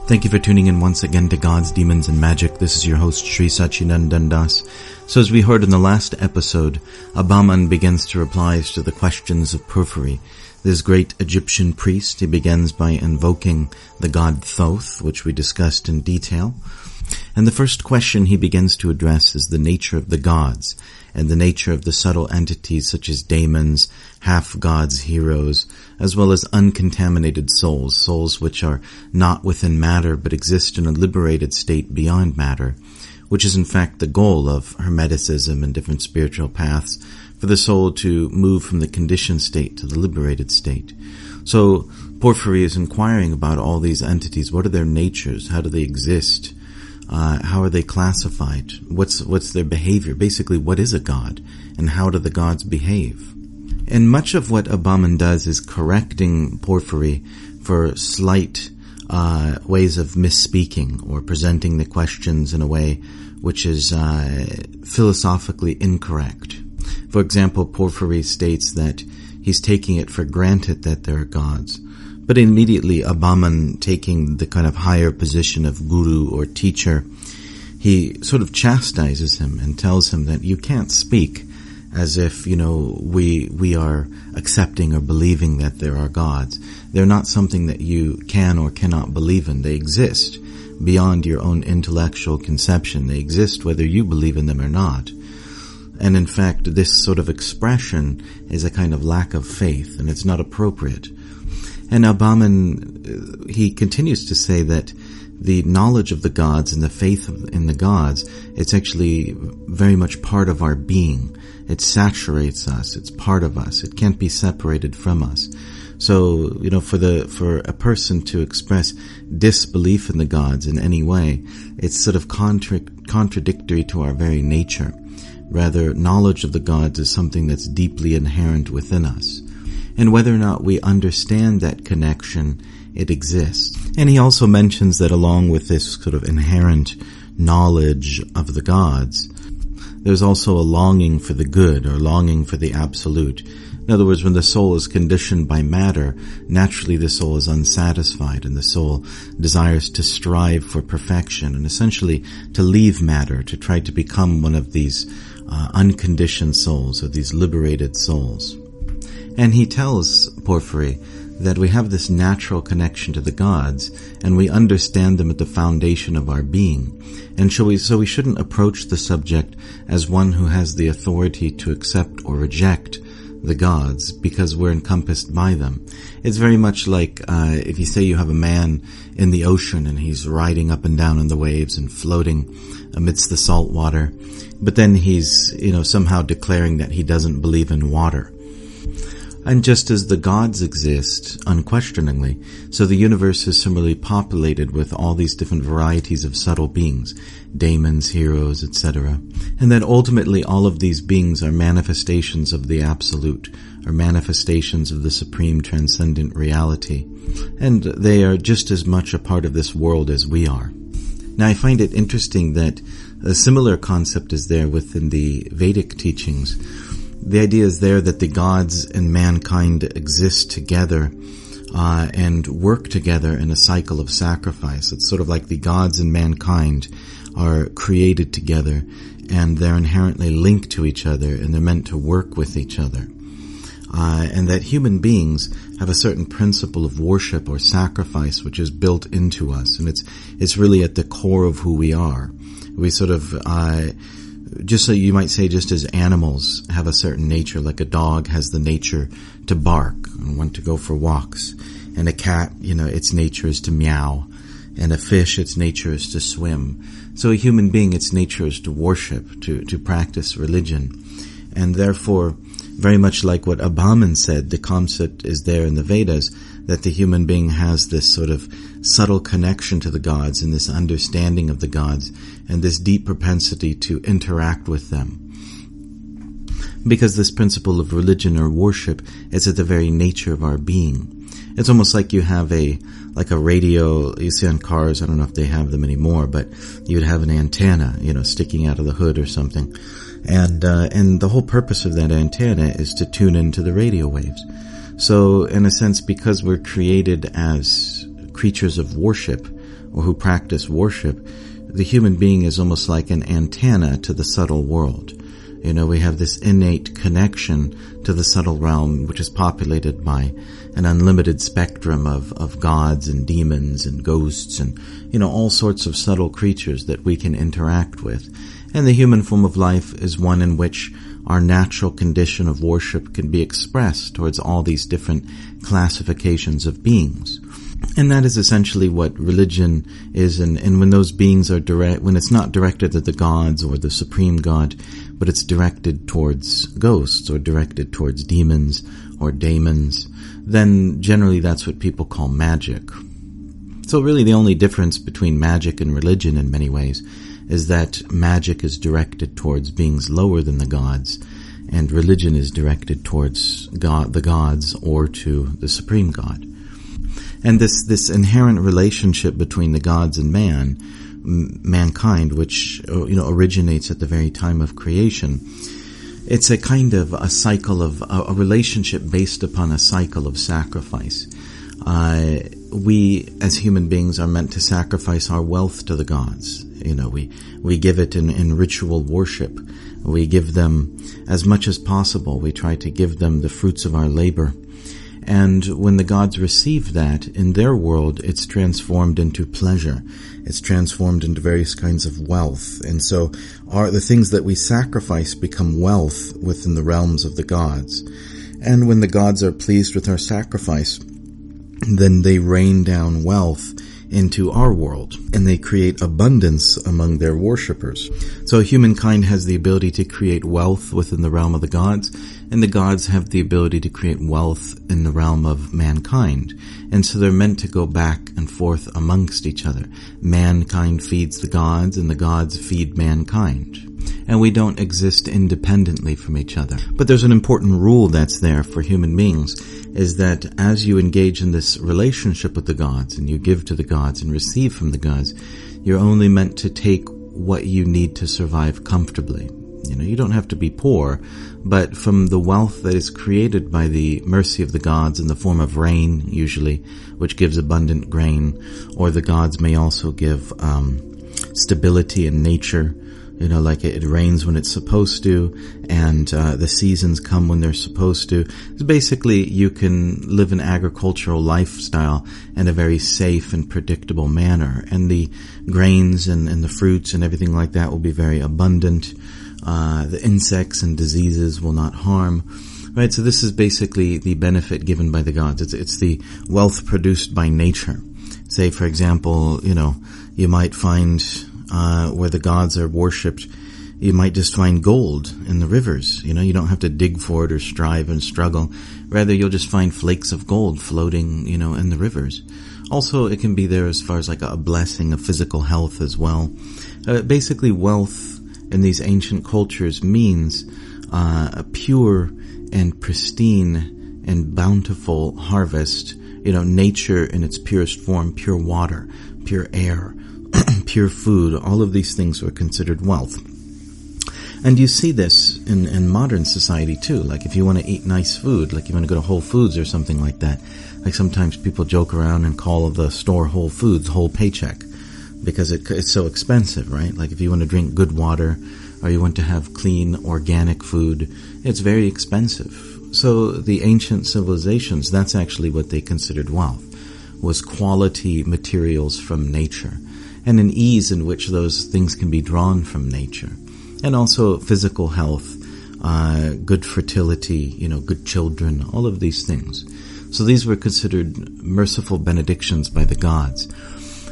Thank you for tuning in once again to Gods, Demons, and Magic. This is your host, Sri Satchidanand Das. So as we heard in the last episode, Abammon begins to reply to the questions of Porphyry. This great Egyptian priest, he begins by invoking the god Thoth, which we discussed in detail. And the first question he begins to address is the nature of the gods, and the nature of the subtle entities such as daemons, half-gods, heroes, as well as uncontaminated souls, souls which are not within matter but exist in a liberated state beyond matter, which is in fact the goal of Hermeticism and different spiritual paths, for the soul to move from the conditioned state to the liberated state. So Porphyry is inquiring about all these entities. What are their natures? How do they exist? How are they classified? What's their behavior? Basically, what is a god, and how do the gods behave? And much of what Abammon does is correcting Porphyry for slight ways of misspeaking or presenting the questions in a way which is philosophically incorrect. For example, Porphyry states that he's taking it for granted that there are gods. But immediately, Abammon, taking the kind of higher position of guru or teacher, he sort of chastises him and tells him that you can't speak as if, we are accepting or believing that there are gods. They're not something that you can or cannot believe in. They exist beyond your own intellectual conception. They exist whether you believe in them or not. And in fact, this sort of expression is a kind of lack of faith, and it's not appropriate. And Abammon, he continues to say that the knowledge of the gods and the faith in the gods, it's actually very much part of our being. It saturates us. It's part of us. It can't be separated from us. So, for a person to express disbelief in the gods in any way, it's sort of contradictory to our very nature. Rather, knowledge of the gods is something that's deeply inherent within us. And whether or not we understand that connection, it exists. And he also mentions that along with this sort of inherent knowledge of the gods, there's also a longing for the good or longing for the absolute. In other words, when the soul is conditioned by matter, naturally the soul is unsatisfied and the soul desires to strive for perfection and essentially to leave matter, to try to become one of these unconditioned souls or these liberated souls. And he tells Porphyry that we have this natural connection to the gods, and we understand them at the foundation of our being. And so we shouldn't approach the subject as one who has the authority to accept or reject the gods, because we're encompassed by them. It's very much like if you say you have a man in the ocean and he's riding up and down on the waves and floating amidst the salt water, but then he's, somehow declaring that he doesn't believe in water. And just as the gods exist, unquestioningly, so the universe is similarly populated with all these different varieties of subtle beings, daemons, heroes, etc. And that ultimately all of these beings are manifestations of the Absolute, or manifestations of the supreme transcendent reality. And they are just as much a part of this world as we are. Now I find it interesting that a similar concept is there within the Vedic teachings. The idea is there that the gods and mankind exist together and work together in a cycle of sacrifice. It's sort of like the gods and mankind are created together and they're inherently linked to each other and they're meant to work with each other. And that human beings have a certain principle of worship or sacrifice which is built into us, and it's really at the core of who we are. We sort of just so you might say, just as animals have a certain nature, like a dog has the nature to bark and want to go for walks, and a cat, its nature is to meow, and a fish, its nature is to swim. So a human being, its nature is to worship, to practice religion. And therefore, very much like what Abammon said, the concept is there in the Vedas, that the human being has this sort of subtle connection to the gods and this understanding of the gods and this deep propensity to interact with them. Because this principle of religion or worship is at the very nature of our being. It's almost like you have a radio you see on cars. I don't know if they have them anymore, but you'd have an antenna, sticking out of the hood or something. And the whole purpose of that antenna is to tune into the radio waves. So in a sense, because we're created as creatures of worship or who practice worship, the human being is almost like an antenna to the subtle world. We have this innate connection to the subtle realm, which is populated by an unlimited spectrum of gods and demons and ghosts and, all sorts of subtle creatures that we can interact with. And the human form of life is one in which our natural condition of worship can be expressed towards all these different classifications of beings. And that is essentially what religion is, and when those beings are when it's not directed at the gods or the supreme god, but it's directed towards ghosts or directed towards demons or daemons, then generally that's what people call magic. So really the only difference between magic and religion in many ways is that magic is directed towards beings lower than the gods, and religion is directed towards the gods or to the supreme god. And this inherent relationship between the gods and mankind, which originates at the very time of creation, it's a kind of a cycle of a relationship based upon a cycle of sacrifice. We as human beings are meant to sacrifice our wealth to the gods. We give it in ritual worship. We give them as much as possible. We try to give them the fruits of our labor. And when the gods receive that, in their world, it's transformed into pleasure. It's transformed into various kinds of wealth. And so the things that we sacrifice become wealth within the realms of the gods. And when the gods are pleased with our sacrifice, then they rain down wealth into our world, and they create abundance among their worshippers. So humankind has the ability to create wealth within the realm of the gods, and the gods have the ability to create wealth in the realm of mankind. And so they're meant to go back and forth amongst each other. Mankind feeds the gods, and the gods feed mankind. And we don't exist independently from each other. But there's an important rule that's there for human beings, is that as you engage in this relationship with the gods, and you give to the gods and receive from the gods, you're only meant to take what you need to survive comfortably. You don't have to be poor, but from the wealth that is created by the mercy of the gods in the form of rain, usually, which gives abundant grain, or the gods may also give stability in nature. Like it rains when it's supposed to, and the seasons come when they're supposed to. So basically, you can live an agricultural lifestyle in a very safe and predictable manner, and the grains and the fruits and everything like that will be very abundant. The insects and diseases will not harm. Right, so this is basically the benefit given by the gods. It's the wealth produced by nature. Say, for example, you might find where the gods are worshipped, you might just find gold in the rivers. You don't have to dig for it or strive and struggle. Rather, you'll just find flakes of gold floating, in the rivers. Also, it can be there as far as like a blessing of physical health as well. Basically, wealth in these ancient cultures means a pure and pristine and bountiful harvest. Nature in its purest form, pure water, pure air, pure food, all of these things were considered wealth. And you see this in modern society too. Like if you want to eat nice food, like you want to go to Whole Foods or something like that, like sometimes people joke around and call the store Whole Foods whole paycheck because it's so expensive, right? Like if you want to drink good water or you want to have clean organic food, it's very expensive. So the ancient civilizations, that's actually what they considered wealth, was quality materials from nature, and an ease in which those things can be drawn from nature. And also physical health, good fertility, good children, all of these things. So these were considered merciful benedictions by the gods.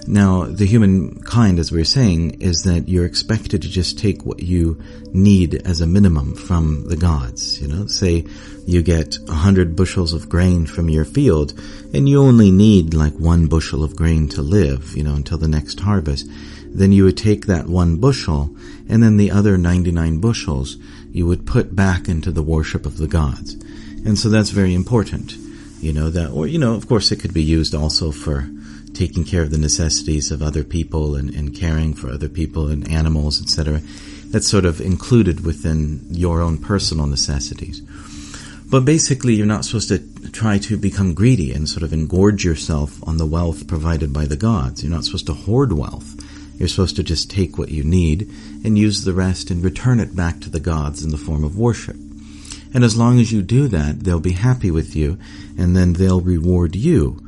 Now, the humankind, as we were saying, is that you're expected to just take what you need as a minimum from the gods. Say you get 100 bushels of grain from your field, and you only need like 1 bushel of grain to live, until the next harvest. Then you would take that 1 bushel, and then the other 99 bushels you would put back into the worship of the gods. And so that's very important, of course it could be used also for taking care of the necessities of other people and caring for other people and animals, etc. That's sort of included within your own personal necessities. But basically, you're not supposed to try to become greedy and sort of engorge yourself on the wealth provided by the gods. You're not supposed to hoard wealth. You're supposed to just take what you need and use the rest and return it back to the gods in the form of worship. And as long as you do that, they'll be happy with you, and then they'll reward you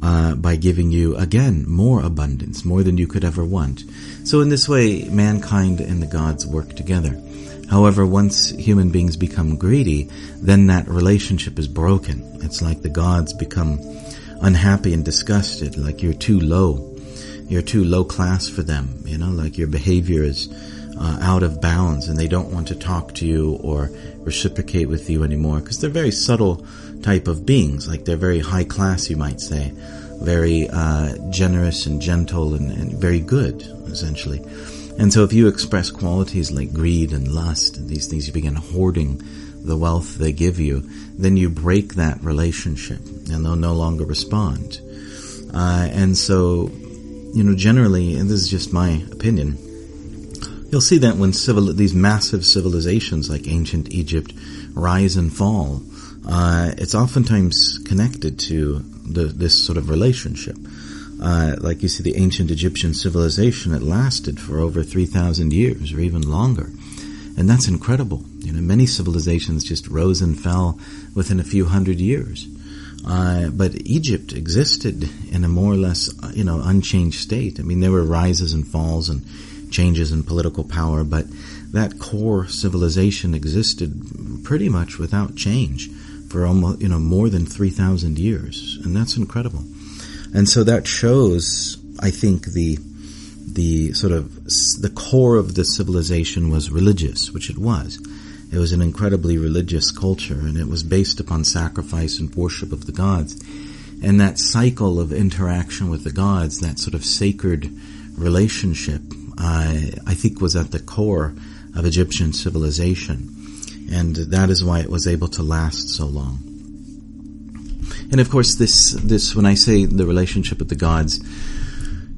by giving you, again, more abundance, more than you could ever want. So in this way, mankind and the gods work together. However, once human beings become greedy, then that relationship is broken. It's like the gods become unhappy and disgusted, like you're too low. You're too low class for them, like your behavior is out of bounds, and they don't want to talk to you or reciprocate with you anymore, because they're very subtle type of beings. Like they're very high class, you might say, very generous and gentle and very good, essentially. And so if you express qualities like greed and lust and these things, you begin hoarding the wealth they give you, then you break that relationship and they'll no longer respond. And so, generally, and this is just my opinion, you'll see that when these massive civilizations like ancient Egypt rise and fall, it's oftentimes connected to this sort of relationship. Like you see the ancient Egyptian civilization, it lasted for over 3,000 years or even longer. And that's incredible. Many civilizations just rose and fell within a few hundred years. But Egypt existed in a more or less, unchanged state. I mean, there were rises and falls and changes in political power, but that core civilization existed pretty much without change for almost, more than 3,000 years. And that's incredible. And so that shows, I think, the sort of, the core of the civilization was religious, which it was. It was an incredibly religious culture, and it was based upon sacrifice and worship of the gods. And that cycle of interaction with the gods, that sort of sacred relationship, I think was at the core of Egyptian civilization. And that is why it was able to last so long. And of course, this when I say the relationship with the gods,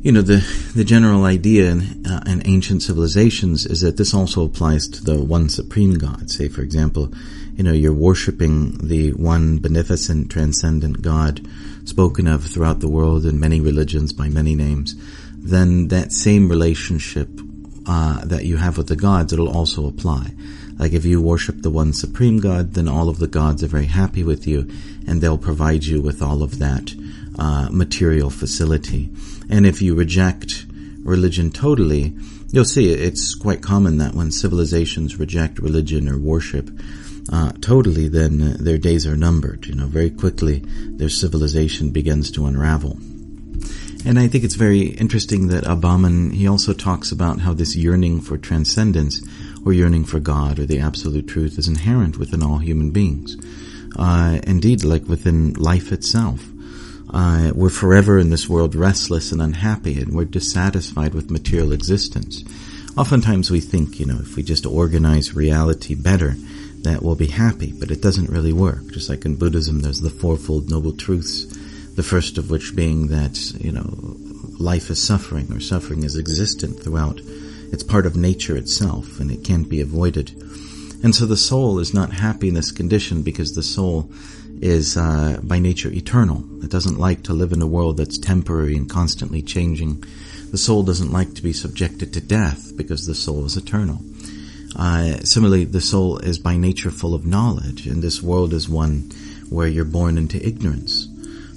the general idea in ancient civilizations is that this also applies to the one supreme God. Say, for example, you're worshiping the one beneficent, transcendent God spoken of throughout the world in many religions by many names. Then that same relationship that you have with the gods, it'll also apply. Like if you worship the one supreme God, then all of the gods are very happy with you, and they'll provide you with all of that material facility. And if you reject religion totally, you'll see it's quite common that when civilizations reject religion or worship totally, then their days are numbered. Very quickly their civilization begins to unravel. And I think it's very interesting that Abammon, he also talks about how this yearning for transcendence or yearning for God or the absolute truth is inherent within all human beings. Indeed, like within life itself. We're forever in this world restless and unhappy, and we're dissatisfied with material existence. Oftentimes we think, if we just organize reality better, that we'll be happy, but it doesn't really work. Just like in Buddhism, there's the Fourfold Noble Truths, the first of which being that, life is suffering, or suffering is existent throughout. It's part of nature itself, and it can't be avoided. And so the soul is not happy in this condition because the soul is by nature eternal. It doesn't like to live in a world that's temporary and constantly changing. The soul doesn't like to be subjected to death because the soul is eternal. Similarly, the soul is by nature full of knowledge, and this world is one where you're born into ignorance.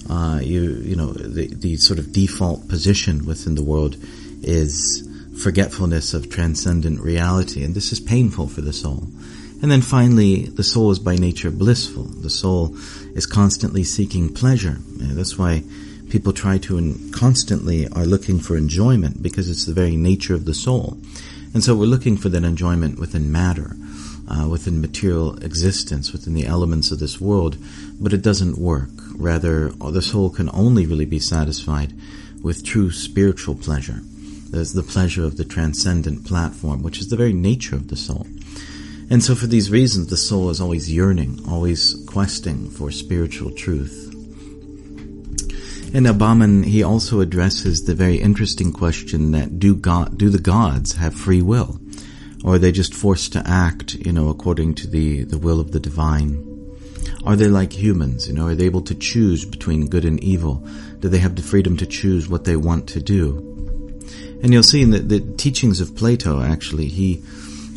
The sort of default position within the world is forgetfulness of transcendent reality, and this is painful for the soul. And then finally, the soul is by nature blissful. The soul is constantly seeking pleasure. And that's why people try to and constantly are looking for enjoyment, because it's the very nature of the soul. And so we're looking for that enjoyment within matter, within material existence, within the elements of this world, but it doesn't work. Rather, the soul can only really be satisfied with true spiritual pleasure. There's the pleasure of the transcendent platform, which is the very nature of the soul. And so for these reasons, the soul is always yearning, always questing for spiritual truth. And Abammon, he also addresses the very interesting question that do the gods have free will? Or are they just forced to act, according to the will of the divine? Are they like humans? Are they able to choose between good and evil? Do they have the freedom to choose what they want to do? And you'll see in the teachings of Plato, actually, he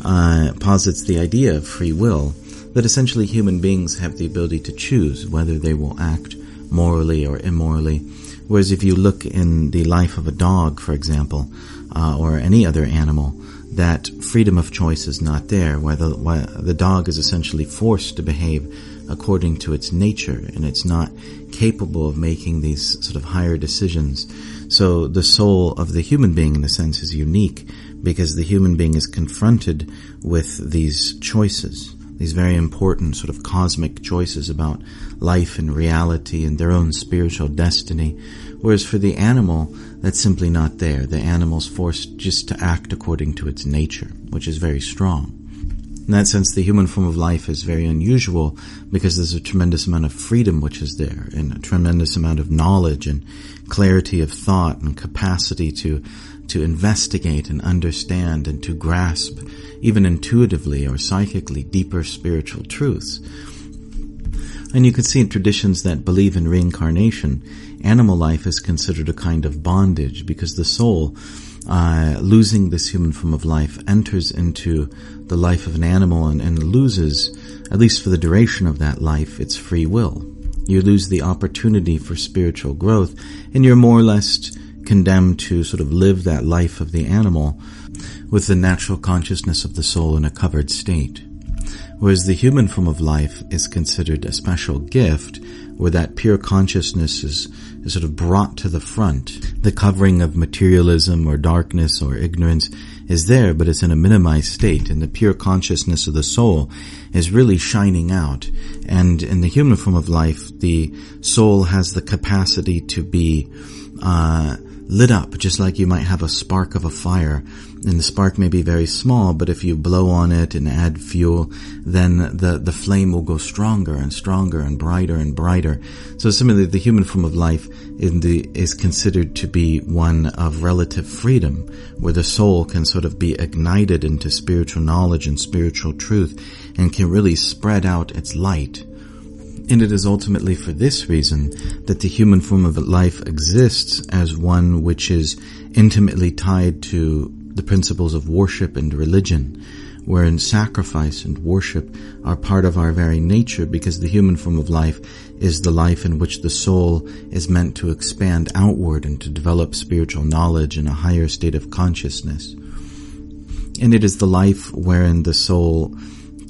posits the idea of free will, that essentially human beings have the ability to choose whether they will act morally or immorally. Whereas if you look in the life of a dog, for example, or any other animal, that freedom of choice is not there, where the dog is essentially forced to behave according to its nature, and it's not capable of making these sort of higher decisions. So the soul of the human being, in a sense, is unique, because the human being is confronted with these choices, these very important sort of cosmic choices about life and reality and their own spiritual destiny. Whereas for the animal, that's simply not there. The animal's forced just to act according to its nature, which is very strong. In that sense, the human form of life is very unusual, because there's a tremendous amount of freedom which is there, and a tremendous amount of knowledge and clarity of thought and capacity to investigate and understand and to grasp, even intuitively or psychically, deeper spiritual truths. And you could see in traditions that believe in reincarnation, animal life is considered a kind of bondage, because the soul, losing this human form of life, enters into the life of an animal and loses, at least for the duration of that life, its free will. You lose the opportunity for spiritual growth, and you're more or less condemned to sort of live that life of the animal with the natural consciousness of the soul in a covered state. Whereas the human form of life is considered a special gift, where that pure consciousness is sort of brought to the front. The covering of materialism or darkness or ignorance is there, but it's in a minimized state, and the pure consciousness of the soul is really shining out. And in the human form of life, the soul has the capacity to be lit up, just like you might have a spark of a fire. And the spark may be very small, but if you blow on it and add fuel, then the flame will go stronger and stronger and brighter. So similarly, the human form of life is considered to be one of relative freedom, where the soul can sort of be ignited into spiritual knowledge and spiritual truth, and can really spread out its light. And it is ultimately for this reason that the human form of life exists as one which is intimately tied to the principles of worship and religion, wherein sacrifice and worship are part of our very nature, because the human form of life is the life in which the soul is meant to expand outward and to develop spiritual knowledge in a higher state of consciousness. And it is the life wherein the soul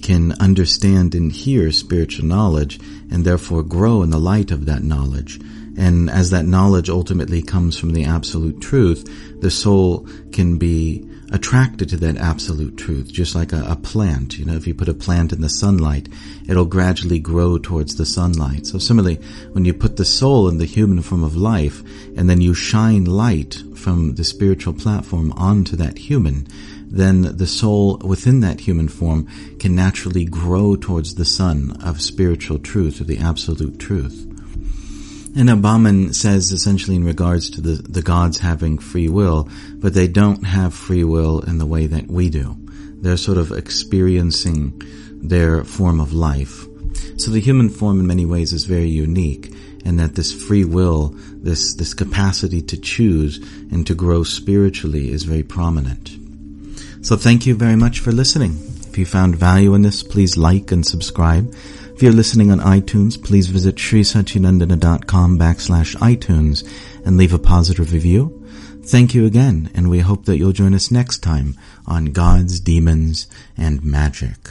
can understand and hear spiritual knowledge, and therefore grow in the light of that knowledge. And as that knowledge ultimately comes from the absolute truth, the soul can be attracted to that absolute truth, just like a plant. If you put a plant in the sunlight, it'll gradually grow towards the sunlight. So similarly, when you put the soul in the human form of life, and then you shine light from the spiritual platform onto that human, then the soul within that human form can naturally grow towards the sun of spiritual truth, or the absolute truth. And Abammon says essentially in regards to the gods having free will, but they don't have free will in the way that we do. They're sort of experiencing their form of life. So the human form in many ways is very unique, and that this free will, this capacity to choose and to grow spiritually is very prominent. So thank you very much for listening. If you found value in this, please like and subscribe. If you're listening on iTunes, please visit srisatchinandana.com/iTunes and leave a positive review. Thank you again, and we hope that you'll join us next time on Gods, Demons, and Magic.